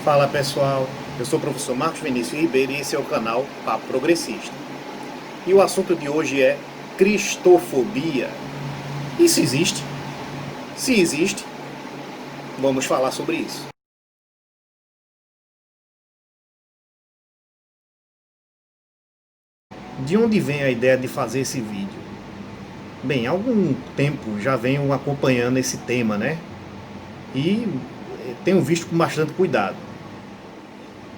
Fala pessoal, eu sou o professor Marcos Vinícius Ribeiro e esse é o canal Papo Progressista. E o assunto de hoje é cristofobia. Isso existe? Se existe, vamos falar sobre isso. De onde vem a ideia de fazer esse vídeo? Bem, há algum tempo já venho acompanhando esse tema, né? E tenho visto com bastante cuidado.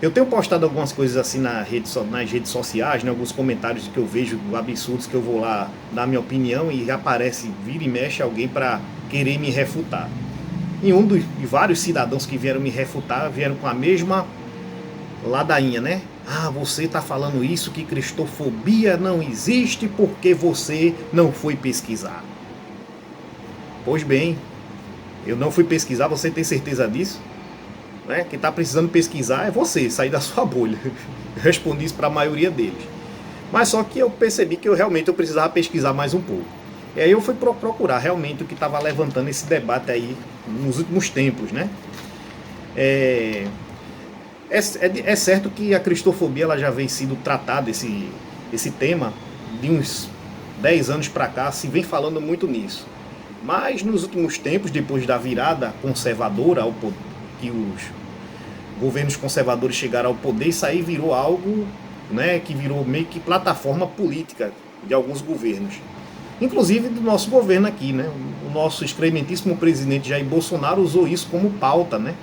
Eu tenho postado algumas coisas assim nas redes sociais, né, alguns comentários que eu vejo absurdos que eu vou lá dar minha opinião e aparece, vira e mexe alguém para querer me refutar. E vários cidadãos que vieram me refutar vieram com a mesma ladainha, né? Ah, você está falando isso, que cristofobia não existe porque você não foi pesquisar. Pois bem, eu não fui pesquisar, você tem certeza disso? Né? Quem está precisando pesquisar é você, sair da sua bolha. Eu respondi isso para a maioria deles. Mas só que eu percebi que eu precisava pesquisar mais um pouco. E aí eu fui procurar realmente o que estava levantando esse debate aí nos últimos tempos, né? É certo que a cristofobia ela já vem sendo tratada, esse tema, de uns 10 anos para cá, se vem falando muito nisso. Mas nos últimos tempos, depois da virada conservadora, que os governos conservadores chegaram ao poder, isso aí virou algo, né, que virou meio que plataforma política de alguns governos. Inclusive do nosso governo aqui, né? O nosso excrementíssimo presidente Jair Bolsonaro usou isso como pauta, né?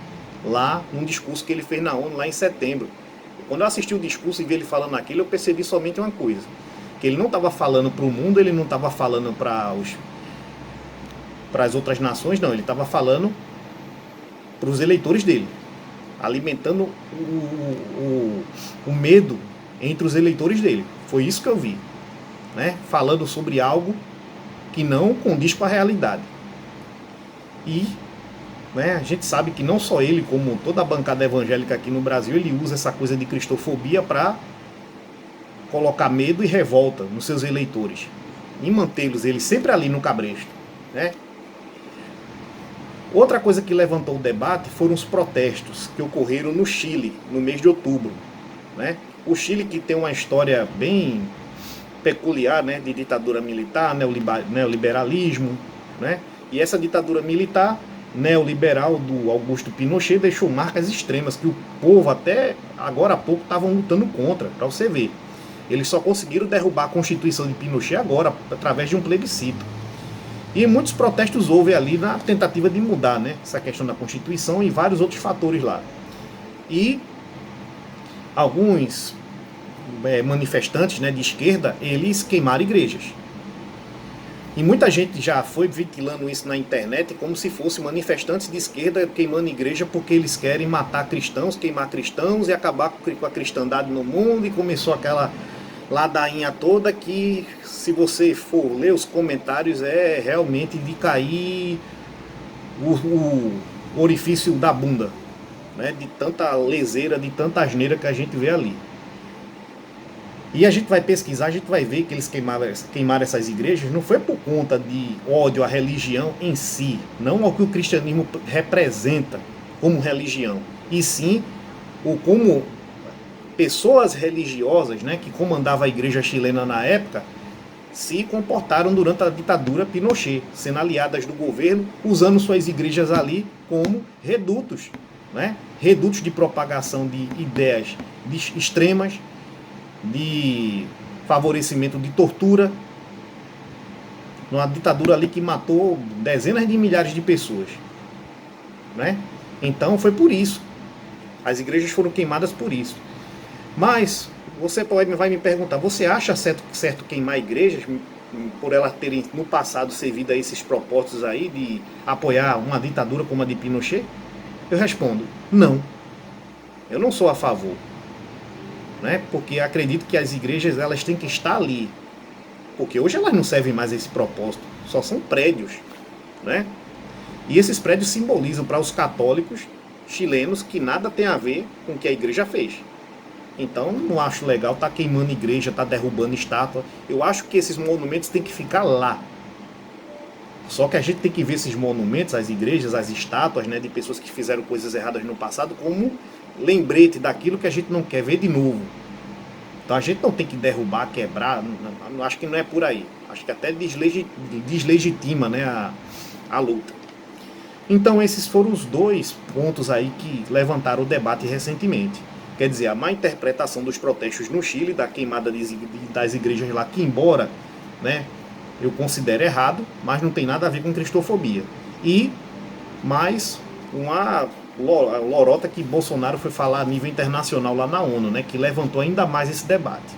Lá num discurso que ele fez na ONU lá em setembro. Quando eu assisti o discurso e vi ele falando aquilo, eu percebi somente uma coisa: que ele não estava falando para o mundo, ele não estava falando para as outras nações, não. Ele estava falando para os eleitores dele, alimentando o medo entre os eleitores dele. Foi isso que eu vi, né? Falando sobre algo que não condiz com a realidade. E, né, a gente sabe que não só ele, como toda a bancada evangélica aqui no Brasil, ele usa essa coisa de cristofobia para colocar medo e revolta nos seus eleitores e mantê-los eles sempre ali no cabresto, né? Outra coisa que levantou o debate foram os protestos que ocorreram no Chile, no mês de outubro, né? O Chile, que tem uma história bem peculiar, né, de ditadura militar, neoliberalismo, né? E essa ditadura militar neoliberal do Augusto Pinochet deixou marcas extremas que o povo até agora há pouco estavam lutando contra, para você ver. Eles só conseguiram derrubar a Constituição de Pinochet agora, através de um plebiscito. E muitos protestos houve ali na tentativa de mudar, né, essa questão da Constituição e vários outros fatores lá. E alguns manifestantes, né, de esquerda, eles queimaram igrejas. E muita gente já foi ventilando isso na internet como se fossem manifestantes de esquerda queimando igreja porque eles querem matar cristãos, queimar cristãos e acabar com a cristandade no mundo. E começou aquela ladainha toda que, se você for ler os comentários, é realmente de cair o orifício da bunda, né, de tanta leseira, de tanta asneira que a gente vê ali. E a gente vai pesquisar, a gente vai ver que eles queimaram essas igrejas não foi por conta de ódio à religião em si, não ao que o cristianismo representa como religião, e sim como pessoas religiosas, né, que comandavam a igreja chilena na época se comportaram durante a ditadura Pinochet, sendo aliadas do governo, usando suas igrejas ali como redutos, né, redutos de propagação de ideias extremas, de favorecimento de tortura, numa ditadura ali que matou dezenas de milhares de pessoas, né? Então foi por isso, as igrejas foram queimadas por isso. Mas você vai me perguntar, você acha certo queimar igrejas por elas terem no passado servido a esses propósitos aí de apoiar uma ditadura como a de Pinochet? Eu respondo, não, eu não sou a favor, né? Porque acredito que as igrejas elas têm que estar ali, porque hoje elas não servem mais a esse propósito, só são prédios, né? E esses prédios simbolizam para os católicos chilenos que nada tem a ver com o que a igreja fez. Então não acho legal estar queimando igreja, estar derrubando estátua. Eu acho que esses monumentos têm que ficar lá, Só que a gente tem que ver esses monumentos, as igrejas, as estátuas, né, de pessoas que fizeram coisas erradas no passado como lembrete daquilo que a gente não quer ver de novo. Então a gente não tem que derrubar, quebrar, acho que não é por aí. Acho que até deslegitima, né, a luta. Então esses foram os dois pontos aí que levantaram o debate recentemente. Quer dizer, a má interpretação dos protestos no Chile, da queimada das igrejas lá, que embora, né, eu considero errado, mas não tem nada a ver com cristofobia. E mais uma lorota que Bolsonaro foi falar a nível internacional lá na ONU, né, que levantou ainda mais esse debate.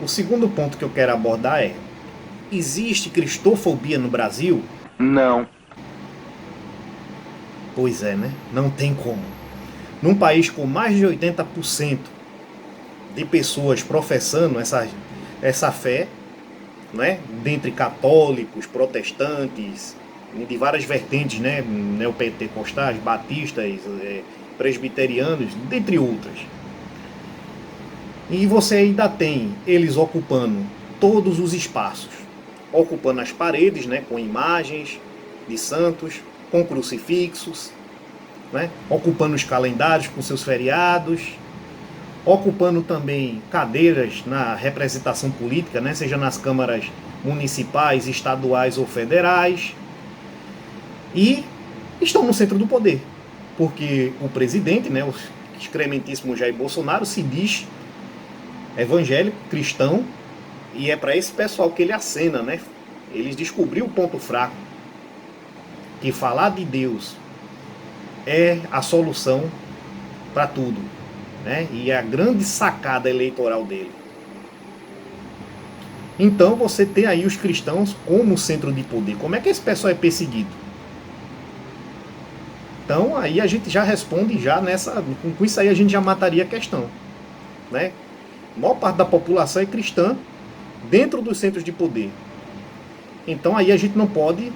O segundo ponto que eu quero abordar é: existe cristofobia no Brasil? Não. Pois é, né? Não tem como. Num país com mais de 80% de pessoas professando essa fé, né, dentre católicos, protestantes, de várias vertentes, né, neopentecostais, batistas, presbiterianos, dentre outras. E você ainda tem eles ocupando todos os espaços, ocupando as paredes, né, com imagens de santos, com crucifixos, né, ocupando os calendários com seus feriados, ocupando também cadeiras na representação política, né, seja nas câmaras municipais, estaduais ou federais, e estão no centro do poder, porque o presidente, né, o excrementíssimo Jair Bolsonaro, se diz evangélico, cristão, e é para esse pessoal que ele acena, né? Eles descobriram o ponto fraco, que falar de Deus é a solução para tudo, né? E é a grande sacada eleitoral dele. Então você tem aí os cristãos como centro de poder. Como é que esse pessoal é perseguido? Então aí a gente já responde já nessa, com isso aí a gente já mataria a questão, né? A maior parte da população é cristã dentro dos centros de poder. Então aí a gente não pode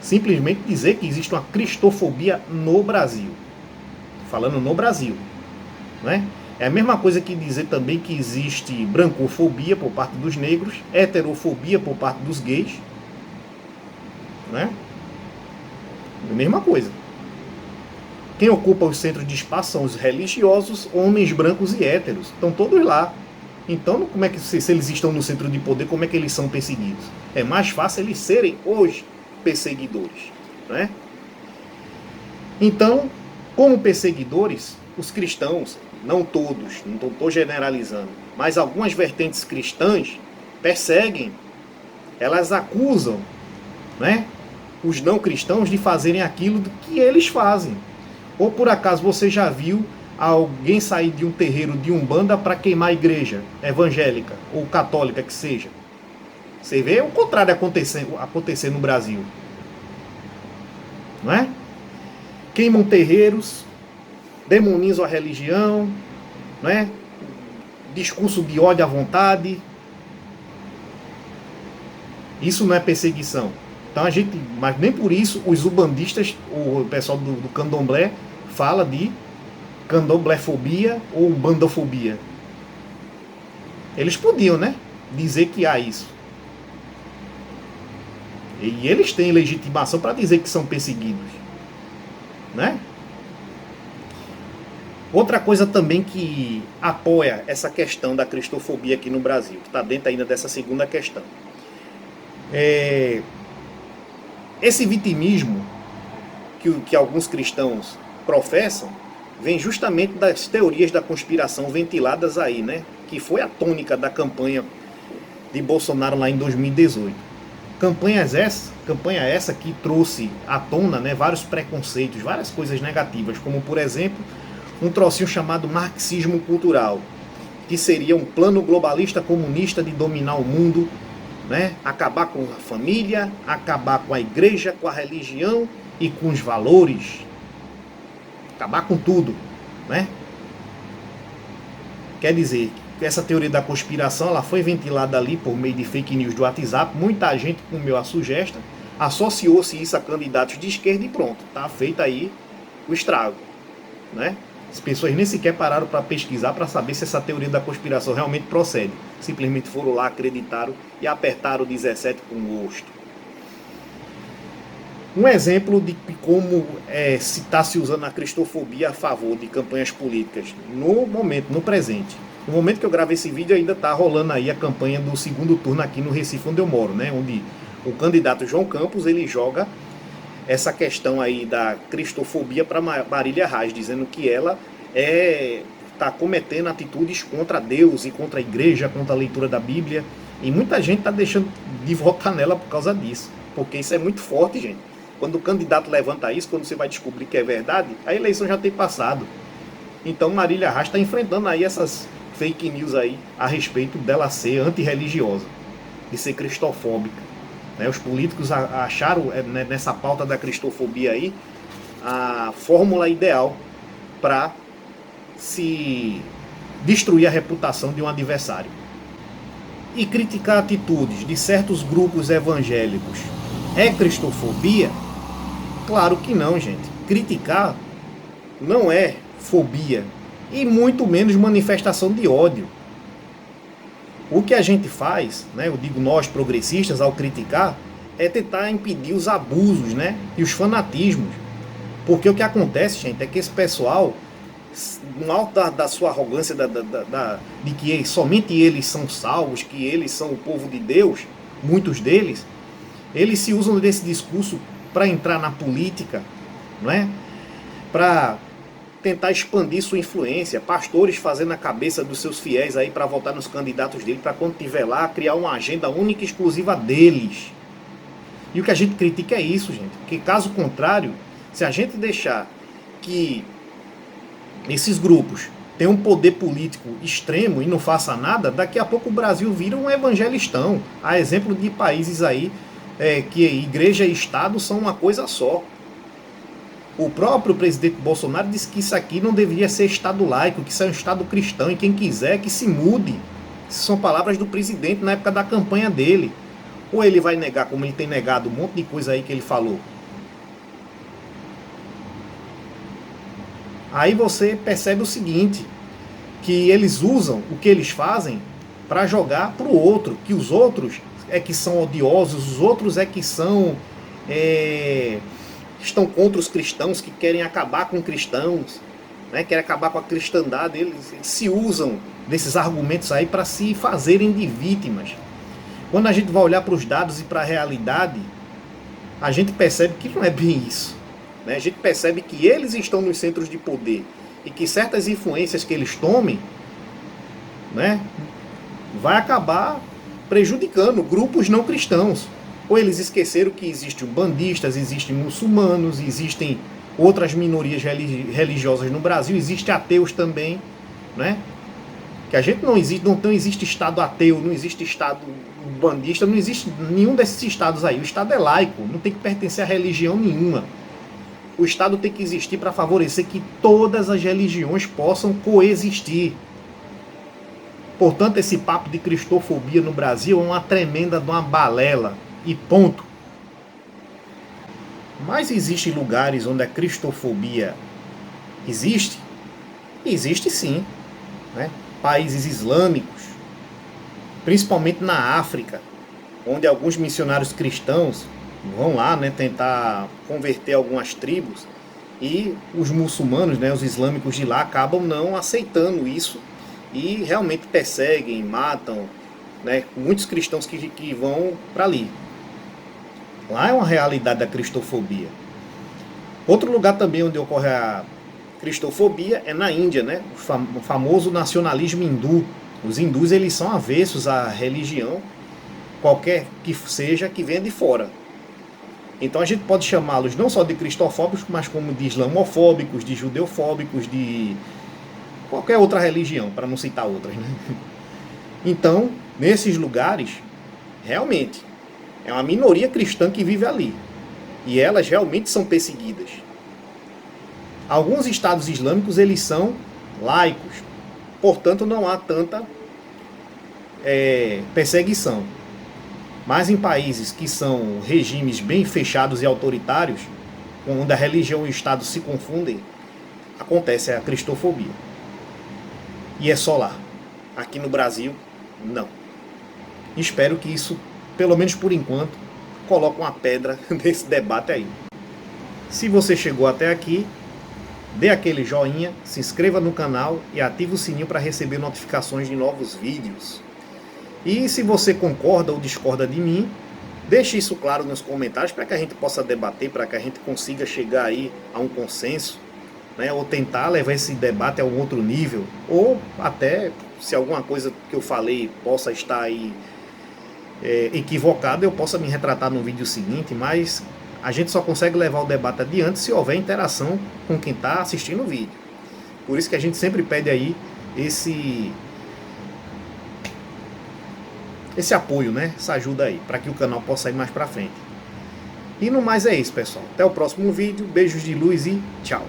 simplesmente dizer que existe uma cristofobia no Brasil. Falando no Brasil, né? É a mesma coisa que dizer também que existe brancofobia por parte dos negros, heterofobia por parte dos gays, né? É a mesma coisa. Quem ocupa os centros de espaço são os religiosos, homens brancos e héteros. Estão todos lá. Então, como é que se eles estão no centro de poder, como é que eles são perseguidos? É mais fácil eles serem hoje perseguidores, né? Então, como perseguidores, os cristãos, não todos, não estou generalizando, mas algumas vertentes cristãs perseguem, elas acusam, né, os não cristãos de fazerem aquilo que eles fazem. Ou por acaso você já viu alguém sair de um terreiro de Umbanda para queimar a igreja evangélica ou católica que seja? Você vê o contrário acontecer no Brasil, não é? Queimam terreiros, demonizam a religião, não é? Discurso de ódio à vontade. Isso não é perseguição. Então a gente, mas nem por isso os ubandistas, o pessoal do candomblé fala de candomblefobia ou bandofobia. Eles podiam, né, dizer que há isso. E eles têm legitimação para dizer que são perseguidos, né? Outra coisa também que apoia essa questão da cristofobia aqui no Brasil, que está dentro ainda dessa segunda questão, esse vitimismo que alguns cristãos professam vem justamente das teorias da conspiração ventiladas aí, né? Que foi a tônica da campanha de Bolsonaro lá em 2018. Campanha essa que trouxe à tona, né, vários preconceitos, várias coisas negativas, como por exemplo um trocinho chamado marxismo cultural, que seria um plano globalista comunista de dominar o mundo, né, acabar com a família, acabar com a igreja, com a religião e com os valores, acabar com tudo, né? Quer dizer, essa teoria da conspiração ela foi ventilada ali por meio de fake news do WhatsApp, muita gente comeu a sugesta, associou-se isso a candidatos de esquerda e pronto, tá feito aí o estrago, né? As pessoas nem sequer pararam para pesquisar para saber se essa teoria da conspiração realmente procede. Simplesmente foram lá, acreditaram e apertaram o 17 com gosto. Um exemplo de como se está se usando a cristofobia a favor de campanhas políticas no momento, no presente. No momento que eu gravo esse vídeo ainda está rolando aí a campanha do segundo turno aqui no Recife, onde eu moro, né? Onde o candidato João Campos ele joga essa questão aí da cristofobia para Marília Reis, dizendo que ela está cometendo atitudes contra Deus e contra a igreja, contra a leitura da Bíblia. E muita gente está deixando de votar nela por causa disso. Porque isso é muito forte, gente. Quando o candidato levanta isso, quando você vai descobrir que é verdade, a eleição já tem passado. Então Marília Reis está enfrentando aí essas fake news aí a respeito dela ser antirreligiosa, de ser cristofóbica. Os políticos acharam nessa pauta da cristofobia aí a fórmula ideal para se destruir a reputação de um adversário. E criticar atitudes de certos grupos evangélicos é cristofobia? Claro que não, gente. Criticar não é fobia e muito menos manifestação de ódio. O que a gente faz, eu digo nós progressistas ao criticar, é tentar impedir os abusos, e os fanatismos. Porque o que acontece, gente, é que esse pessoal, no alto da sua arrogância de que somente eles são salvos, que eles são o povo de Deus, muitos deles, eles se usam desse discurso para entrar na política, para tentar expandir sua influência, pastores fazendo a cabeça dos seus fiéis aí para votar nos candidatos dele, para quando tiver lá, criar uma agenda única e exclusiva deles. E o que a gente critica é isso, gente, porque caso contrário, se a gente deixar que esses grupos tenham um poder político extremo e não faça nada, daqui a pouco o Brasil vira um evangelistão. Há exemplo de países aí que igreja e Estado são uma coisa só. O próprio presidente Bolsonaro disse que isso aqui não deveria ser Estado laico, que isso é um Estado cristão, e quem quiser que se mude. Essas são palavras do presidente na época da campanha dele. Ou ele vai negar, como ele tem negado um monte de coisa aí que ele falou. Aí você percebe o seguinte, que eles usam o que eles fazem para jogar para o outro, que os outros é que são odiosos, os outros é que são... estão contra os cristãos, que querem acabar com cristãos, querem acabar com a cristandade. Eles se usam desses argumentos aí para se fazerem de vítimas. Quando a gente vai olhar para os dados e para a realidade, a gente percebe que não é bem isso. A gente percebe que eles estão nos centros de poder e que certas influências que eles tomem, vai acabar prejudicando grupos não cristãos. Ou eles esqueceram que existem bandistas, existem muçulmanos, existem outras minorias religiosas no Brasil, existem ateus também, que a gente não existe Estado ateu, não existe Estado bandista, não existe nenhum desses estados aí. O Estado é laico, não tem que pertencer a religião nenhuma. O Estado tem que existir para favorecer que todas as religiões possam coexistir. Portanto, esse papo de cristofobia no Brasil é uma tremenda de uma balela. E ponto. Mas existem lugares onde a cristofobia existe? Existe sim. Países islâmicos, principalmente na África, onde alguns missionários cristãos vão lá tentar converter algumas tribos, e os muçulmanos, os islâmicos de lá, acabam não aceitando isso e realmente perseguem, matam muitos cristãos que vão para ali. Lá é uma realidade da cristofobia. Outro lugar também onde ocorre a cristofobia é na Índia, o famoso nacionalismo hindu. Os hindus, eles são avessos à religião, qualquer que seja, que venha de fora. Então a gente pode chamá-los não só de cristofóbicos, mas como de islamofóbicos, de judeofóbicos, de qualquer outra religião, para não citar outras. Então, nesses lugares, realmente, é uma minoria cristã que vive ali. E elas realmente são perseguidas. Alguns estados islâmicos, eles são laicos. Portanto, não há tanta perseguição. Mas em países que são regimes bem fechados e autoritários, onde a religião e o Estado se confundem, acontece a cristofobia. E é só lá. Aqui no Brasil, não. Espero que isso, pelo menos por enquanto, coloca uma pedra nesse debate aí. Se você chegou até aqui, dê aquele joinha, se inscreva no canal e ative o sininho para receber notificações de novos vídeos. E se você concorda ou discorda de mim, deixe isso claro nos comentários para que a gente possa debater, para que a gente consiga chegar aí a um consenso, né, ou tentar levar esse debate a um outro nível, ou até se alguma coisa que eu falei possa estar aí equivocado, eu possa me retratar no vídeo seguinte, mas a gente só consegue levar o debate adiante se houver interação com quem está assistindo o vídeo. Por isso que a gente sempre pede aí esse apoio, né? Essa ajuda aí, para que o canal possa ir mais para frente. E no mais é isso, pessoal. Até o próximo vídeo. Beijos de luz e tchau.